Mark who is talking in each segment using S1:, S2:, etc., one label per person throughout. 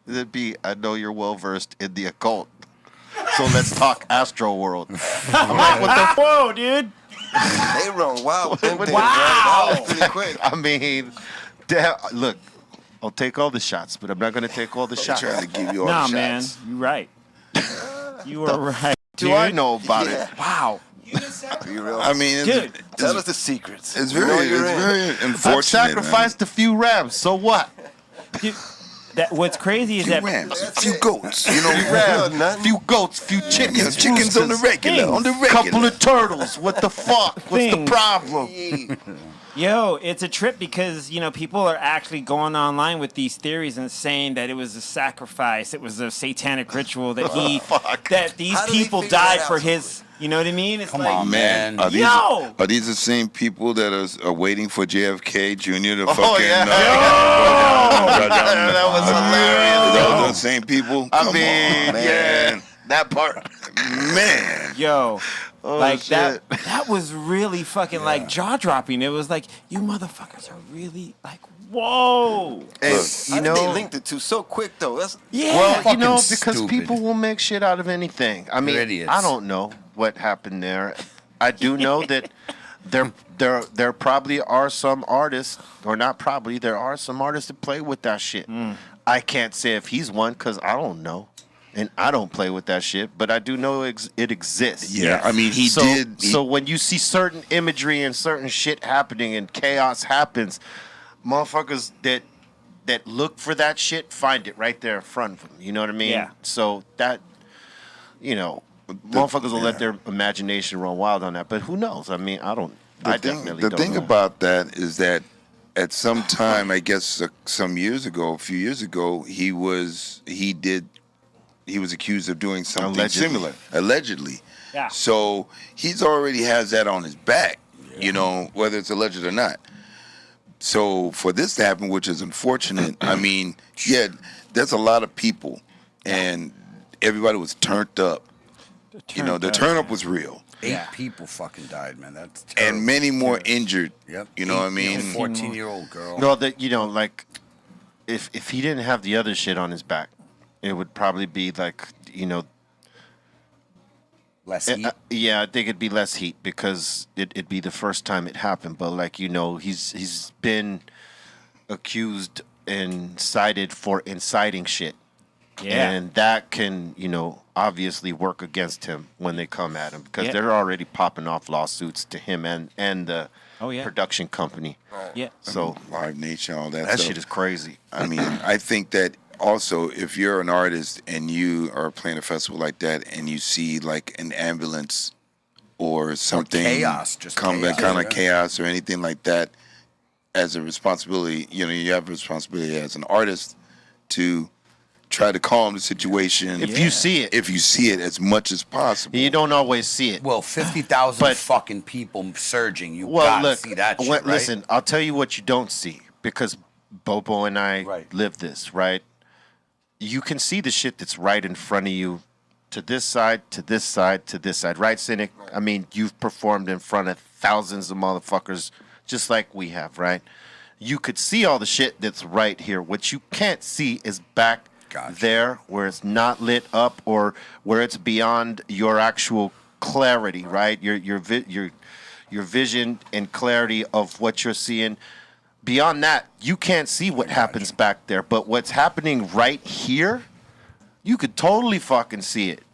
S1: It'd be, I know you're well versed in the occult, so let's talk Astroworld. I'm like, what the?
S2: Whoa, dude!
S3: They run wild. Wow.
S2: Wow.
S3: Pretty quick.
S1: I mean, damn, look, I'll take all the shots, but I'm not going to take all the shots.
S4: Trying to give you all
S2: Nah,
S4: the
S2: man,
S4: shots.
S2: you're right. You are right.
S1: Do
S2: dude.
S1: I know about it?
S2: Wow,
S3: Be real.
S4: I mean,
S2: dude.
S3: Tell us the secrets.
S4: it's
S3: We know
S4: very,
S3: you're
S4: it's
S3: in.
S4: very
S1: I've
S4: unfortunate.
S1: sacrificed a few rams, so what?
S2: Dude, what's crazy is
S4: few
S2: that
S4: rams, a few goats, you know,
S1: Rams,
S3: nothing.
S1: few goats, few chickens,
S4: you know, chickens on the
S1: roosters,
S4: regular, on the regular.
S1: couple of turtles. What the fuck? What's the
S2: Things.
S1: problem?
S2: yo, it's a trip because people are actually going online with these theories and saying that it was a sacrifice, it was a satanic ritual that that these
S3: How do they
S2: people
S3: figure
S2: died
S3: that
S2: for
S3: out?
S2: his. You know what I mean? It's
S5: Come
S2: like,
S5: on, man.
S4: Are these,
S2: Yo!
S4: are these the same people that are waiting for JFK Jr. to fucking?
S1: yeah. That was hilarious.
S4: Those are the same people.
S1: I
S4: Come
S1: mean,
S4: on, man.
S1: yeah, that part.
S4: Man.
S2: Yo,
S1: Oh,
S2: like
S1: shit.
S2: that was really fucking like jaw dropping. It was like, you motherfuckers are really like, whoa.
S1: And,
S3: How did they link the two so quick though? That's
S2: Yeah.
S1: well,
S5: Fucking
S1: because
S5: stupid.
S1: people will make shit out of anything. I mean,
S5: They're idiots.
S1: I don't know what happened there. I do know that there probably are some artists, or not probably, there are some artists that play with that shit. I can't say if he's one because I don't know. And I don't play with that shit, but I do know it exists.
S4: Yeah, I mean, he did.
S1: So when you see certain imagery and certain shit happening and chaos happens, motherfuckers that look for that shit find it right there in front of them. You know what I mean?
S2: Yeah.
S1: So that, motherfuckers will let their imagination run wild on that. But who knows? I mean, I definitely
S4: the
S1: don't
S4: thing
S1: know.
S4: about that is that at some time, I guess some years ago, a few years ago, he was accused of doing something
S1: Allegedly.
S4: similar, allegedly.
S2: Yeah.
S4: So he's already has that on his back, whether it's alleged or not. So for this to happen, which is unfortunate, I mean, yeah, there's a lot of people, and everybody was turned up. The turn up was real.
S5: 8 people fucking died, man. That's terrible.
S4: And many more injured.
S5: Yep.
S4: You know what I mean?
S5: 14-year-old girl.
S1: No, that like if he didn't have the other shit on his back, it would probably be like
S5: Less heat.
S1: yeah, I think it'd be less heat because it'd be the first time it happened. But like he's been accused and cited for inciting shit,
S2: Yeah.
S1: and that can obviously work against him when they come at him because
S2: Yeah.
S1: they're already popping off lawsuits to him and the production company.
S2: Yeah.
S1: So
S4: Live Nation, all that
S1: that
S4: stuff.
S1: shit is crazy.
S4: I mean, I think that also, if you're an artist and you are playing a festival like that and you see like an ambulance or something
S5: chaos, just
S4: kind
S5: chaos,
S4: of
S5: yeah.
S4: chaos or anything like that, as a responsibility, you have a responsibility as an artist to try to calm the situation.
S1: If you see it,
S4: if you see it as much as possible.
S1: you don't always see it.
S5: Well, 50,000
S1: But-
S5: fucking people surging. You
S1: Well,
S5: gotta
S1: look,
S5: see that shit, right?
S1: listen, I'll tell you what you don't see because Bobo and I
S5: Right.
S1: live this, right? You can see the shit that's right in front of you to this side, to this side, to this side, right, Cynic? I mean, you've performed in front of thousands of motherfuckers just like we have, right? You could see all the shit that's right here. What you can't see is back
S5: Gotcha.
S1: there where it's not lit up or where it's beyond your actual clarity, right? Your vision and clarity of what you're seeing. Beyond that, you can't see what happens back there. But what's happening right here, you could totally fucking see it.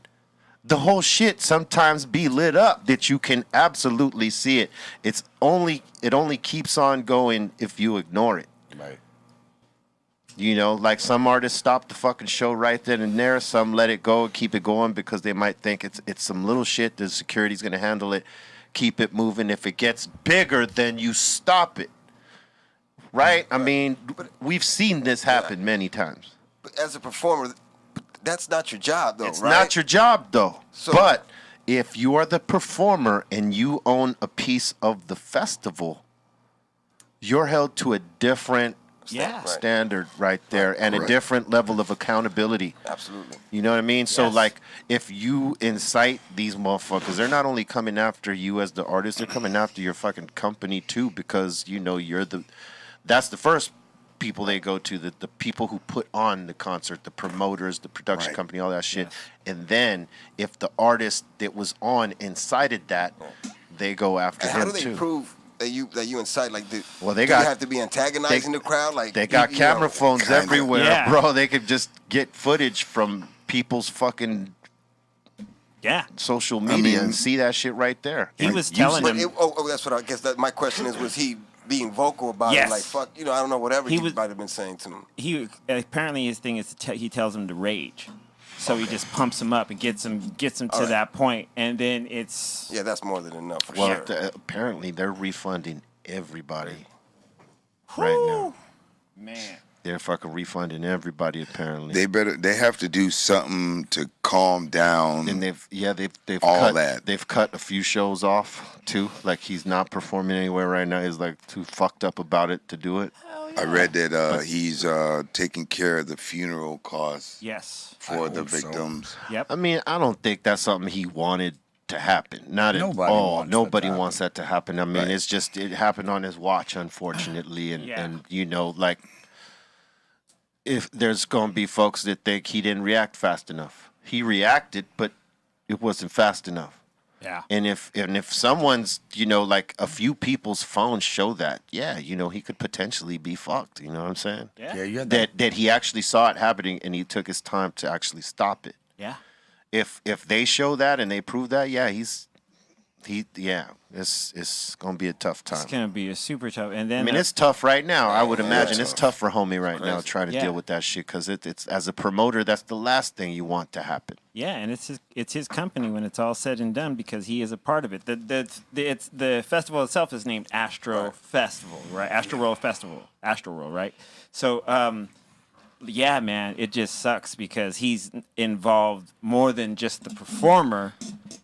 S1: The whole shit sometimes be lit up that you can absolutely see it. It only keeps on going if you ignore it.
S5: Right.
S1: Like some artists stop the fucking show right then and there. Some let it go and keep it going because they might think it's some little shit. The security's gonna handle it. Keep it moving. If it gets bigger, then you stop it. Right? I mean, we've seen this happen many times.
S3: But as a performer, that's not your job, though,
S1: It's
S3: right?
S1: not your job, though.
S3: So-
S1: But if you are the performer and you own a piece of the festival, you're held to a different
S2: Yeah.
S1: standard right there and a
S4: Correct.
S1: different level of accountability.
S3: Absolutely.
S1: You know what I mean? So,
S2: Yes.
S1: like, if you incite these motherfuckers, they're not only coming after you as the artist, they're coming after your fucking company, too, because, you're that's the first people they go to, the people who put on the concert, the promoters, the production
S4: Right.
S1: company, all that shit. And then if the artist that was on incited that, they go after
S3: And
S1: him
S3: how do they
S1: too.
S3: prove that you incite? Like,
S1: Well, they
S3: do
S1: got-
S3: you have to be antagonizing the crowd? Like,
S1: They got
S3: you
S1: camera
S3: know,
S1: phones
S4: kinda.
S1: everywhere,
S2: Yeah.
S1: bro. They could just get footage from people's fucking
S2: Yeah.
S1: social media
S4: mean-
S1: and see that shit right there.
S2: He
S1: And
S2: was
S1: use
S2: telling
S1: it.
S3: But
S2: him.
S3: that's what I guess. That my question is: was he being vocal about
S2: Yes.
S3: it? Like, fuck, I don't know, whatever
S2: He
S3: he
S2: was-
S3: might have been saying to him.
S2: He apparently his thing is he tells him to rage, so he just pumps him up and gets him to
S3: right.
S2: that point, and then it's
S3: Yeah, that's more than enough for
S1: Well,
S3: sure.
S1: apparently they're refunding everybody right now.
S2: man.
S1: They're fucking refunding everybody apparently.
S4: They have to do something to calm down.
S1: and they've
S4: all
S1: cut,
S4: that.
S1: They've cut a few shows off too. Like he's not performing anywhere right now. He's like too fucked up about it to do it.
S4: I read that he's taking care of the funeral costs
S2: Yes.
S4: for the
S5: hope so.
S4: victims.
S2: Yep.
S1: I mean, I don't think that's something he wanted to happen. Not at
S5: Nobody
S1: all.
S5: wants that
S1: Nobody
S5: to
S1: wants that to happen. I mean,
S4: Right.
S1: it's just it happened on his watch, unfortunately, and
S2: Yeah.
S1: and you know, like if there's gonna be folks that think he didn't react fast enough. He reacted, but it wasn't fast enough.
S2: Yeah.
S1: And if someone's, like a few people's phones show that, yeah, he could potentially be fucked. You know what I'm saying?
S2: Yeah.
S5: Yeah, you had
S1: That he actually saw it happening and he took his time to actually stop it.
S2: Yeah.
S1: If they show that and they prove that, yeah, it's gonna be a tough
S2: It's
S1: time.
S2: gonna be a super tough, and then
S1: I mean, it's tough right now. I would imagine
S4: it's
S1: it's tough for homie right now
S3: Crazy.
S1: trying to
S2: Yeah.
S1: deal with that shit because it's as a promoter, that's the last thing you want to happen.
S2: yeah, and it's his company when it's all said and done because he is a part of it. The festival itself is named Astro Festival, right? Astroworld Festival, Astroworld, right? So, yeah, man, it just sucks because he's involved more than just the performer.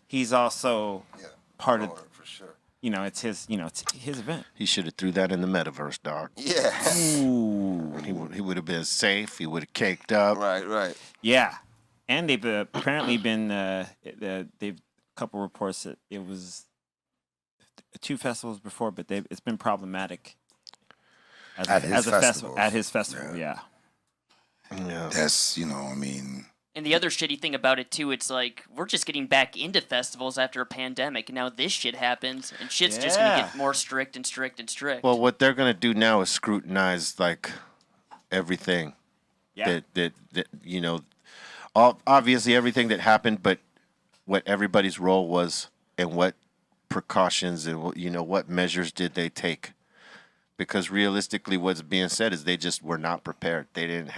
S2: He's also
S3: Yeah,
S2: part of,
S3: for sure.
S2: it's his event.
S1: He should have threw that in the metaverse, dog.
S3: Yeah,
S1: He would have been safe. He would have caked up.
S3: right.
S2: Yeah, and they've apparently been they've a couple reports that it was 2 festivals before, but it's been problematic
S5: At his festivals.
S2: At his festival, yeah.
S1: Yeah.
S4: That's I mean,
S6: And the other shitty thing about it too, it's like we're just getting back into festivals after a pandemic, and now this shit happens, and shit's just gonna
S2: Yeah.
S6: get more strict and strict and strict.
S1: Well, what they're gonna do now is scrutinize like everything
S2: Yeah.
S1: that obviously everything that happened, but what everybody's role was and what precautions and what measures did they take? Because realistically, what's being said is they just were not prepared. They didn't,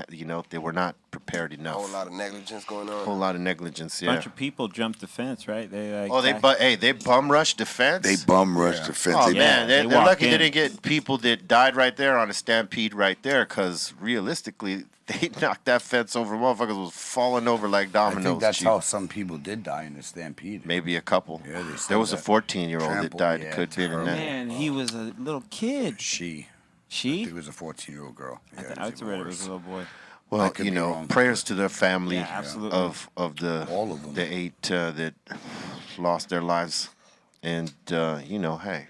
S1: they were not prepared
S3: A
S1: enough.
S3: whole lot of negligence going on.
S1: Whole lot of negligence. Yeah.
S2: Bunch of people jumped the fence, right? They
S1: They bum rushed defense.
S4: they bum rushed the fence.
S1: Oh
S4: They-
S1: man,
S2: they
S1: they're
S2: walked
S1: lucky they
S2: in.
S1: didn't get people that died right there on a stampede right there. Because realistically, they knocked that fence over. Motherfuckers was falling over like
S5: I
S1: dominoes.
S5: think that's
S1: Chief.
S5: how some people did die in the stampede.
S1: Maybe a couple.
S5: Yeah, they said
S1: there was a
S5: that.
S1: 14-year-old that
S5: Trampled,
S1: died.
S5: yeah,
S1: It could have been in
S5: terrible.
S1: that.
S2: Man, he was a little kid.
S5: She
S2: She?
S5: it was a 14-year-old girl. Yeah,
S2: I
S5: it's
S2: read it
S5: even
S2: was a
S5: worse.
S2: little boy.
S1: Well,
S5: could be wrong.
S1: prayers to their family
S2: Yeah, absolutely.
S1: of the
S5: All of them.
S1: the 8 that lost their lives, and hey,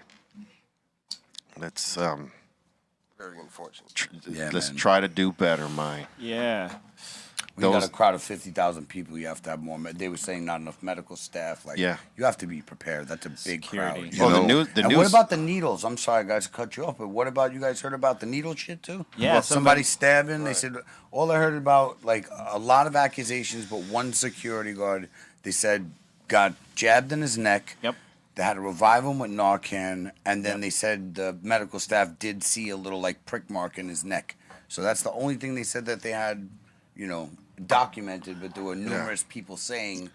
S1: let's
S3: Very unfortunate.
S5: Yeah,
S1: let's
S5: man.
S1: try to do better, man.
S2: Yeah.
S5: We got
S1: Those-
S5: a crowd of 50,000 people. You have to have more. They were saying not enough medical staff. Like,
S1: Yeah.
S5: you have to be prepared. That's a big
S2: Security.
S5: crowd.
S1: Well,
S4: know,
S1: the news. The
S5: and
S1: news.
S5: what about the needles? I'm sorry, guys, to cut you off, but what about you guys heard about the needle shit too?
S2: Yeah,
S5: Well,
S2: somebody-
S5: somebody stabbing. They said all I heard about like a lot of accusations, but one security guard they said got jabbed in his neck.
S2: Yep.
S5: They had to revive him with Narcan, and then they said the medical staff did see a little like prick mark in his neck. So that's the only thing they said that they had, documented. But there were numerous people saying.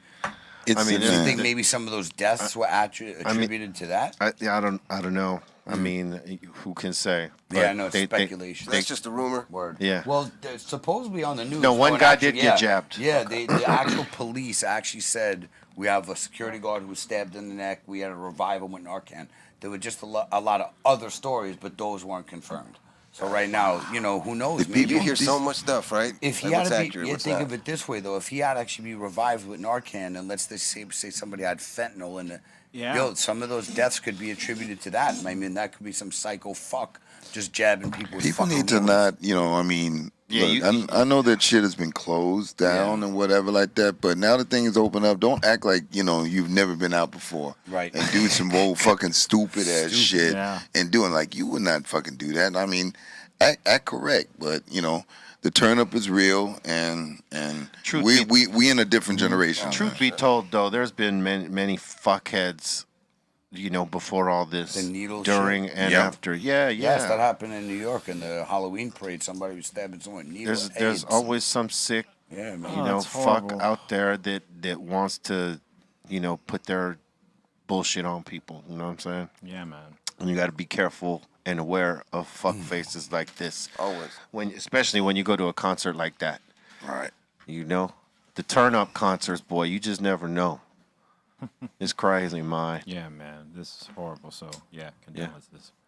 S4: It's
S1: I mean,
S5: Do you
S1: Yeah.
S5: think maybe some of those deaths were attributed to that?
S1: I don't know. I mean, who can say?
S5: Yeah, I
S1: But
S5: know it's speculation.
S3: That's just a rumor.
S5: Word.
S1: Yeah.
S5: Well, supposedly on the news.
S1: No, one
S5: and
S1: guy
S5: actually-
S1: did get jabbed.
S5: Yeah, the actual police actually said we have a security guard who was stabbed in the neck. We had to revive him with Narcan. There were just a lot of other stories, but those weren't confirmed. So right now, who knows?
S3: You hear so much stuff, right?
S5: If he
S3: Like,
S5: had
S3: what's
S5: to be,
S3: accurate,
S5: you
S3: what's
S5: think
S3: not.
S5: of it this way though. If he had actually be revived with Narcan, and let's say somebody had fentanyl
S2: Yeah.
S5: Yo, some of those deaths could be attributed to that. I mean, that could be some psycho fuck just jabbing people with
S4: People
S5: fucking
S4: need to
S5: needles.
S4: not, you know, I mean,
S1: Yeah,
S4: look, I know that shit has been closed down
S1: Yeah.
S4: and whatever like that, but now that things open up, don't act like, you know, you've never been out before.
S5: Right.
S4: And do some old fucking stupid ass shit
S2: yeah.
S4: and doing like, you would not fucking do that. I mean, act correct, but, you know, the turn up is real and
S1: Truth
S4: we in a different generation.
S1: Truth be told, though, there's been many fuckheads, you know, before all this,
S5: The needle
S1: during
S5: shit?
S1: and
S4: Yeah.
S1: after. Yeah,
S5: Yes, that
S1: yeah.
S5: happened in New York in the Halloween parade. Somebody was stabbing someone with needles.
S1: There's always some sick,
S5: Yeah, man.
S1: you know,
S2: that's
S1: fuck
S2: horrible.
S1: out there that wants to, you know, put their bullshit on people. You know what I'm saying?
S2: Yeah, man.
S1: And you got to be careful and aware of fuck faces like this.
S3: Always.
S1: Especially when you go to a concert like that.
S4: Right.
S1: You know, the turn up concerts, boy, you just never know. It's crazy, man.
S2: Yeah, man. This is horrible. So, yeah, condolences.